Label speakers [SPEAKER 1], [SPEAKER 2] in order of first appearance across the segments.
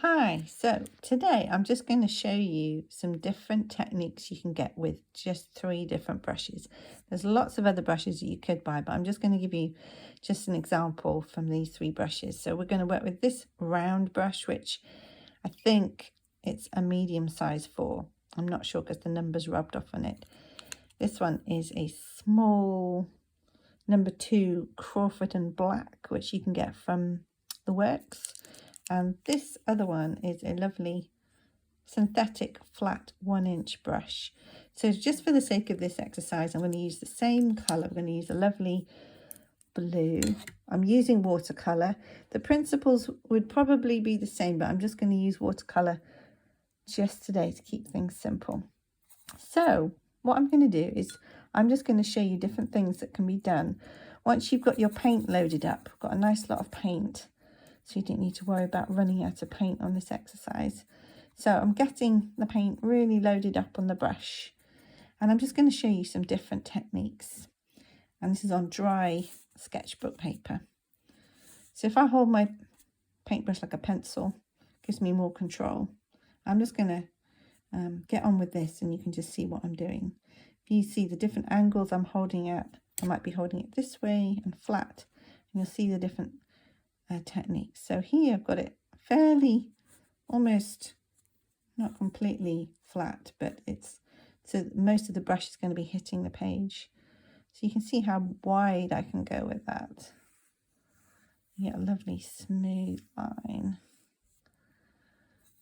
[SPEAKER 1] Hi, so today I'm just going to show you some different techniques you can get with just 3 different brushes. There's lots of other brushes that you could buy, but I'm just going to give you just an example from these 3 brushes. So we're going to work with this round brush, which I think it's a medium size for. I'm not sure because the number's rubbed off on it. This one is a small number 2 Crawford and Black, which you can get from the Works. And this other one is a lovely synthetic flat 1-inch brush. So just for the sake of this exercise, I'm going to use the same colour. I'm going to use a lovely blue. I'm using watercolour. The principles would probably be the same, but I'm just going to use watercolour just today to keep things simple. So what I'm going to do is I'm just going to show you different things that can be done once you've got your paint loaded up. Got a nice lot of paint, so you don't need to worry about running out of paint on this exercise. So I'm getting the paint really loaded up on the brush, and I'm just going to show you some different techniques. And this is on dry sketchbook paper. So if I hold my paintbrush like a pencil, it gives me more control. I'm just going to get on with this, and you can just see what I'm doing. If you see the different angles I'm holding at, I might be holding it this way and flat, and you'll see the different techniques. So here I've got it fairly, almost not completely flat, but it's, so most of the brush is going to be hitting the page. So you can see how wide I can go with that. You get a lovely smooth line.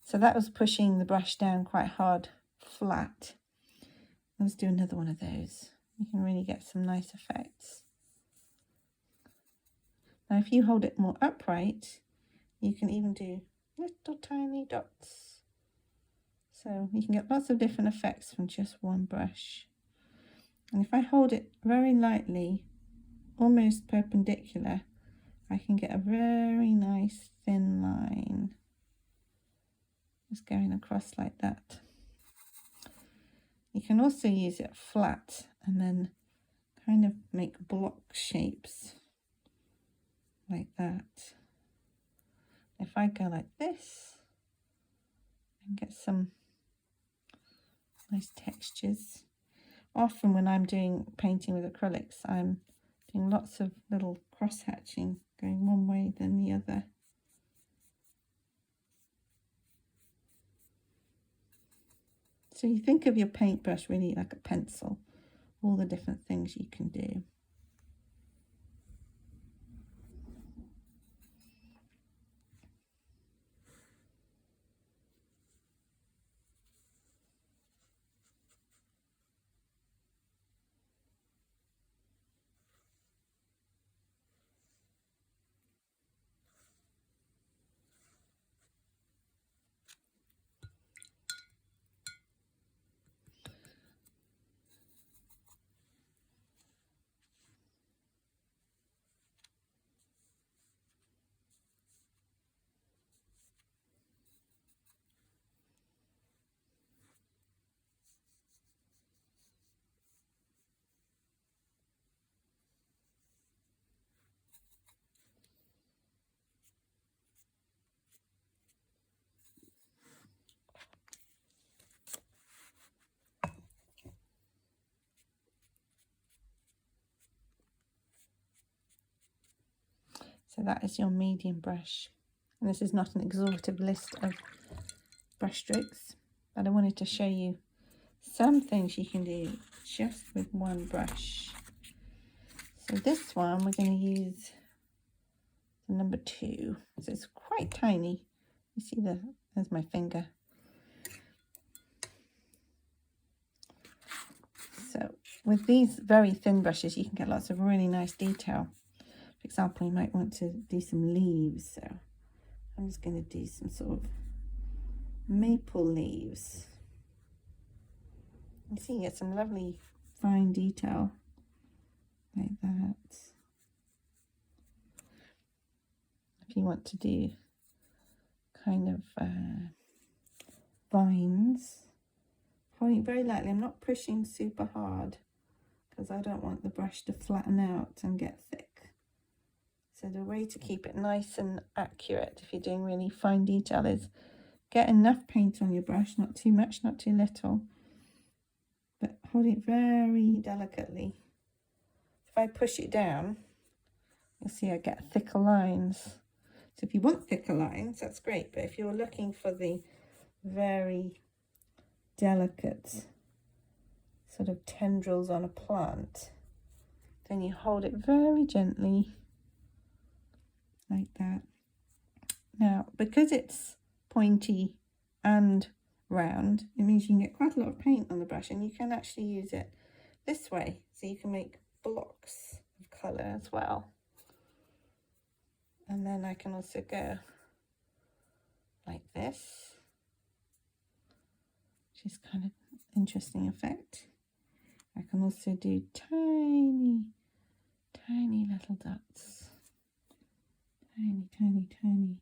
[SPEAKER 1] So that was pushing the brush down quite hard, flat. Let's do another one of those. You can really get some nice effects. Now, if you hold it more upright, you can even do little tiny dots. So you can get lots of different effects from just one brush. And if I hold it very lightly, almost perpendicular, I can get a very nice thin line. Just going across like that. You can also use it flat and then kind of make block shapes like that. If I go like this, I can get some nice textures. Often when I'm doing painting with acrylics, I'm doing lots of little cross hatching, going one way then the other. So you think of your paintbrush really like a pencil, all the different things you can do. So that is your medium brush. And this is not an exhaustive list of brush strokes, but I wanted to show you some things you can do just with one brush. So this one we're going to use the number 2. So it's quite tiny. You see there's my finger. So with these very thin brushes, you can get lots of really nice detail. For example, you might want to do some leaves. So I'm just going to do some sort of maple leaves. You see, you get some lovely fine detail like that. If you want to do kind of vines, holding it very lightly. I'm not pushing super hard because I don't want the brush to flatten out and get thick. So the way to keep it nice and accurate if you're doing really fine detail is get enough paint on your brush, not too much, not too little, but hold it very delicately. If I push it down, you'll see I get thicker lines. So if you want thicker lines, that's great, but if you're looking for the very delicate sort of tendrils on a plant, then you hold it very gently like that. Now, because it's pointy and round, it means you can get quite a lot of paint on the brush, and you can actually use it this way, so you can make blocks of colour as well. And then I can also go like this, which is kind of interesting effect. I can also do tiny little dots, tiny,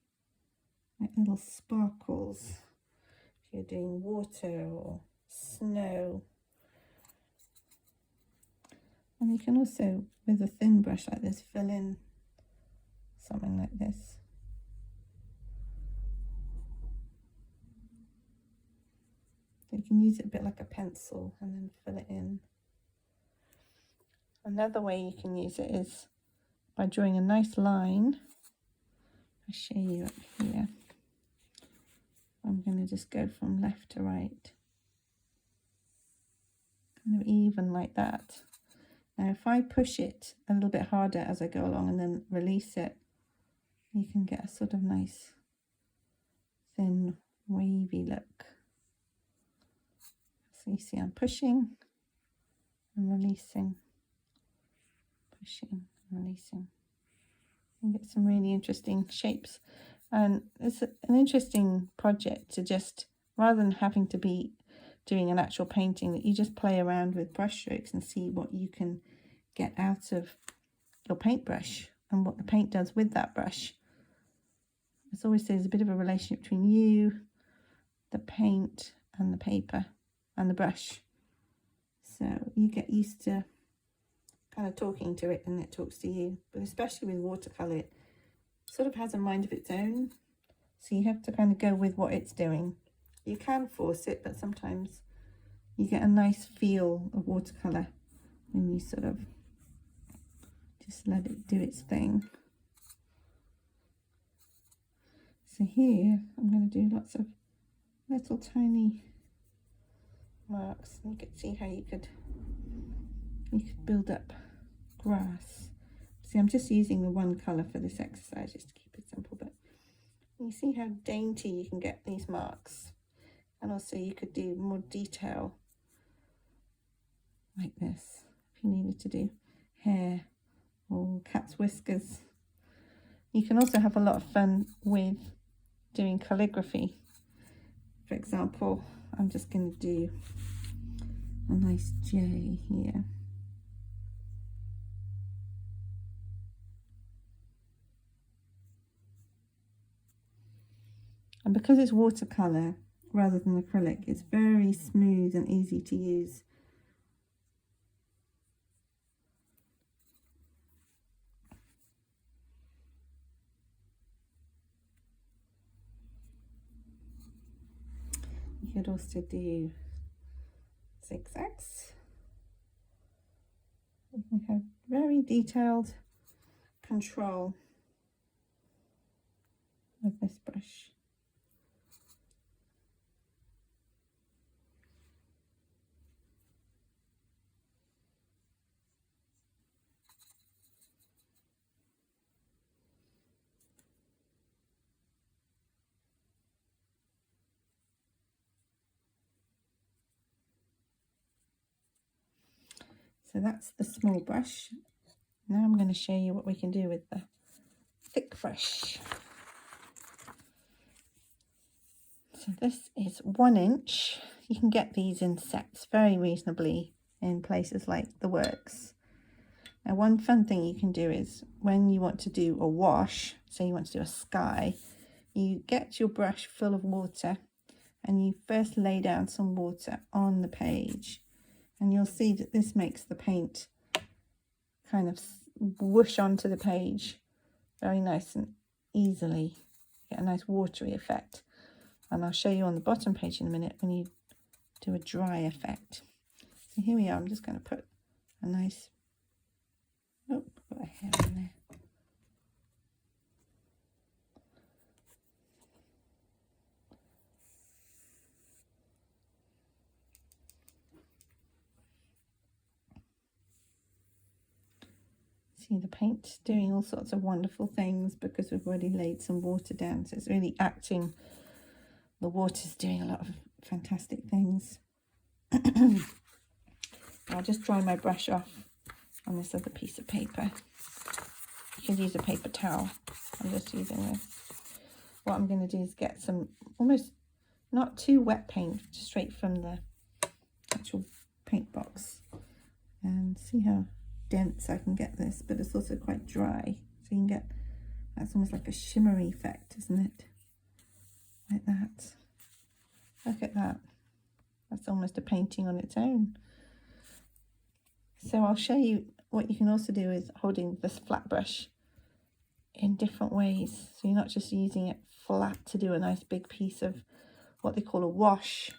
[SPEAKER 1] like little sparkles. If you're doing water or snow. And you can also, with a thin brush like this, fill in something like this. So you can use it a bit like a pencil and then fill it in. Another way you can use it is by drawing a nice line. I'll show you up here. I'm going to just go from left to right, kind of even like that. Now if I push it a little bit harder as I go along and then release it, you can get a sort of nice thin wavy look. So you see I'm pushing and releasing, pushing and releasing. You get some really interesting shapes, and it's an interesting project to just, rather than having to be doing an actual painting, that you just play around with brush strokes and see what you can get out of your paintbrush and what the paint does with that brush. As always, there's a bit of a relationship between you, the paint and the paper and the brush, so you get used to kind of talking to it and it talks to you. But especially with watercolour, it sort of has a mind of its own, so you have to kind of go with what it's doing. You can force it, but sometimes you get a nice feel of watercolour when you sort of just let it do its thing. So here I'm going to do lots of little tiny marks. You can see how you could build up grass. See, I'm just using the one colour for this exercise just to keep it simple, but you see how dainty you can get these marks. And also you could do more detail like this if you needed to do hair or cat's whiskers. You can also have a lot of fun with doing calligraphy. For example, I'm just going to do a nice J here. And because it's watercolour rather than acrylic, it's very smooth and easy to use. You could also do zigzags. You can have very detailed control with this brush. So that's the small brush. Now I'm going to show you what we can do with the thick brush. So this is 1 inch. You can get these in sets very reasonably in places like the Works. Now one fun thing you can do is when you want to do a wash, say you want to do a sky, you get your brush full of water and you first lay down some water on the page. And you'll see that this makes the paint kind of whoosh onto the page very nice and easily get a nice watery effect. And I'll show you on the bottom page in a minute when you do a dry effect. So here we are. I'm just going to put a nice, oh, put a hair in there. See the paint doing all sorts of wonderful things because we've already laid some water down. So it's really acting, the water's doing a lot of fantastic things. I'll just dry my brush off on this other piece of paper. You can use a paper towel. I'm just using this. What I'm going to do is get some almost not too wet paint, just straight from the actual paint box, and see how dense I can get this, but it's also quite dry, so you can get, that's almost like a shimmery effect, isn't it? Like that. Look at that. That's almost a painting on its own. So I'll show you what you can also do with holding this flat brush in different ways. So you're not just using it flat to do a nice big piece of what they call a wash.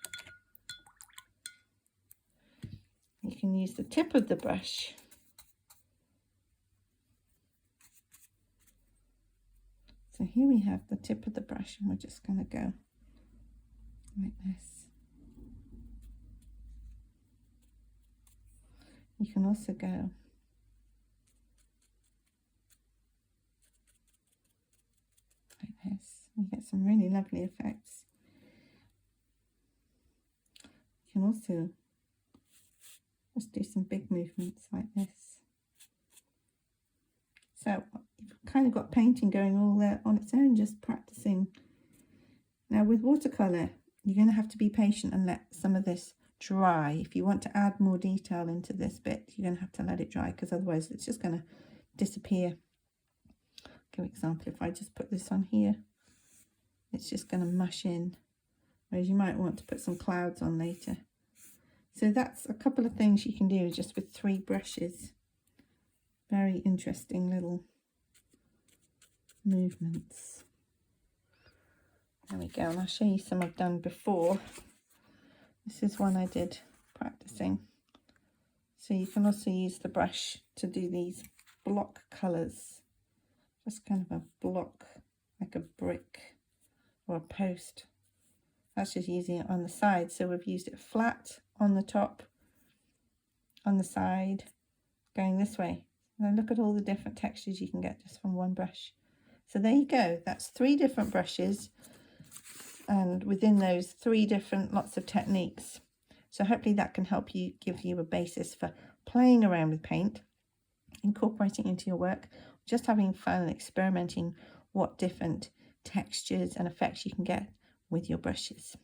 [SPEAKER 1] You can use the tip of the brush So here we have the tip of the brush, and we're just going to go like this. You can also go like this. You get some really lovely effects. You can also just do some big movements like this. So you've kind of got painting going all there on its own, just practicing. Now with watercolour, you're going to have to be patient and let some of this dry. If you want to add more detail into this bit, you're going to have to let it dry, because otherwise it's just going to disappear. For example, if I just put this on here, it's just going to mush in, whereas you might want to put some clouds on later. So that's a couple of things you can do just with 3 brushes. Very interesting little movements. There we go, and I'll show you some I've done before. This is one I did practicing. So you can also use the brush to do these block colours. Just kind of a block, like a brick or a post. That's just using it on the side. So we've used it flat on the top, on the side, going this way. Now look at all the different textures you can get just from one brush. So there you go. That's 3 different brushes, and within those 3 different lots of techniques. So hopefully that can help you, give you a basis for playing around with paint, incorporating into your work, just having fun and experimenting what different textures and effects you can get with your brushes.